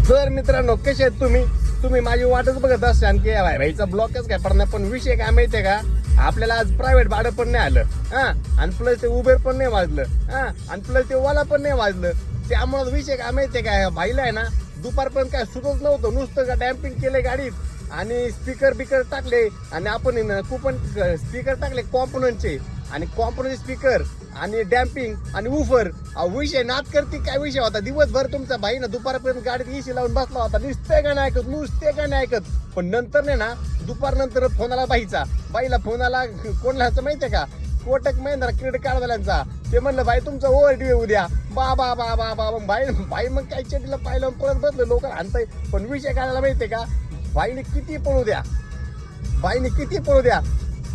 जर मित्रांनो कसे आहेत तुम्ही माझी वाटच बघत असाल की भाईचा ब्लॉकच काय पडणार, पण विषय काय माहितीये का, आपल्याला आज प्रायव्हेट भाडं पण नाही आलं हा, आणि प्लस ते उबेर पण नाही वाजलं हा, आणि प्लस ते ओला पण नाही वाजलं. त्यामुळे विषय काय माहितीये का, भाईला आहे ना दुपारपर्यंत काय सुचत नव्हतं, नुसतं का डॅम्पिंग केले गाडीत आणि स्पीकर बिकर टाकले, आणि आपण कुपन स्पीकर टाकले कॉम्पोनंटचे, आणि कॉम्पोनंट स्पीकर आणि डॅम्पिंग आणि उफर. विषय नाद करते काय विषय होता. दिवसभर तुमचा भाई ना दुपारपर्यंत गाडीत एसी लावून बसला होता, नुसते गाणं ऐकत. पण नंतर नाही ना, दुपार नंतर फोन आला बाईला फोन आला कोणला माहितीये का, कोटक महिंद्रा क्रेडिट कार्डवाल्यांचा. ते म्हणलं भाई तुमचं ओव्हरड्यू आहे उद्या. मग भाई मग काय चेटीला पाहिलं परत बसलं, लोक आणताय. पण विषय काय माहितीये का, बाईने किती पळू द्या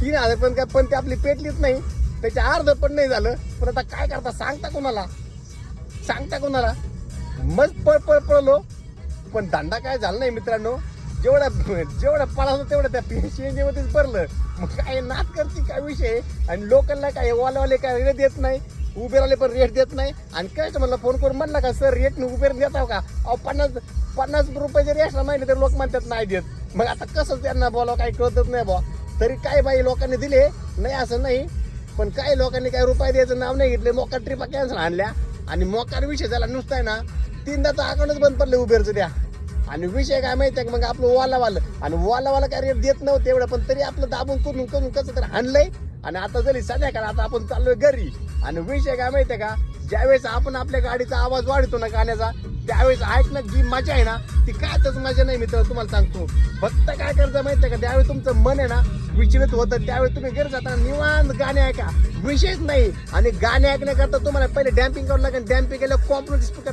3,000 पण काय, पण ते आपली पेटलीच नाही, त्याच्या अर्ध पण नाही झालं. पण आता काय करता, सांगता कोणाला. मग पळलो, पण धंदा काय झाला नाही मित्रांनो. जेवढा पळालो तेवढं त्या सीएनजी मध्येच भरलं. मग काय नाद करते काय विषय. आणि लोकांना काय वाले काय रेट देत नाही, उबेरवाले पण रेट देत नाही. आणि काय म्हणलं फोन करून म्हणला का सर रेट उबेर देता का, 50 रुपये जरी एक्स्ट्रा माहिती तर लोक म्हणतात नाही देत. मग आता कसं त्यांना बोलावं काही कळतच नाही बुवा. तरी काय बाई लोकांनी दिले नाही असं नाही, पण काही लोकांनी काय रुपये द्यायचं नाव नाही घेतले. मोकार ट्रिपा कॅन्सल आणल्या, आणि मोकार विषय झाला नुसता आहे ना, 3दा तर अकाउंटच बंद पडले उबेरचं द्या. आणि विषय काय माहिती आहे, मग आपलं वाला काय रेट देत नव्हतं एवढं, पण तरी आपलं दाबून करून कसं तर आणलंय. आणि आता जरी संध्याकाळ आता आपण चाललोय घरी. आणि विषय काय माहिती आहे का, ज्यावेळेस आपण आपल्या गाडीचा आवाज वाढतो ना गाण्याचा, त्यावेळेस ऐकणं जी मजा आहे ना, ती कायच मजा नाही मित्र. तुम्हाला सांगतो, फक्त काय करायचं माहिती आहे का, त्यावेळेस तुमचं मन आहे ना विचलित होतं, त्यावेळेस तुम्ही घरी जाताना निवांत गाणे ऐका, विषयच नाही. आणि गाणे ऐकण्याकरता तुम्हाला पहिले डॅम्पिंग करावं लागेल. डॅम्पिंग केलं कॉम्प्युटर स्पीकर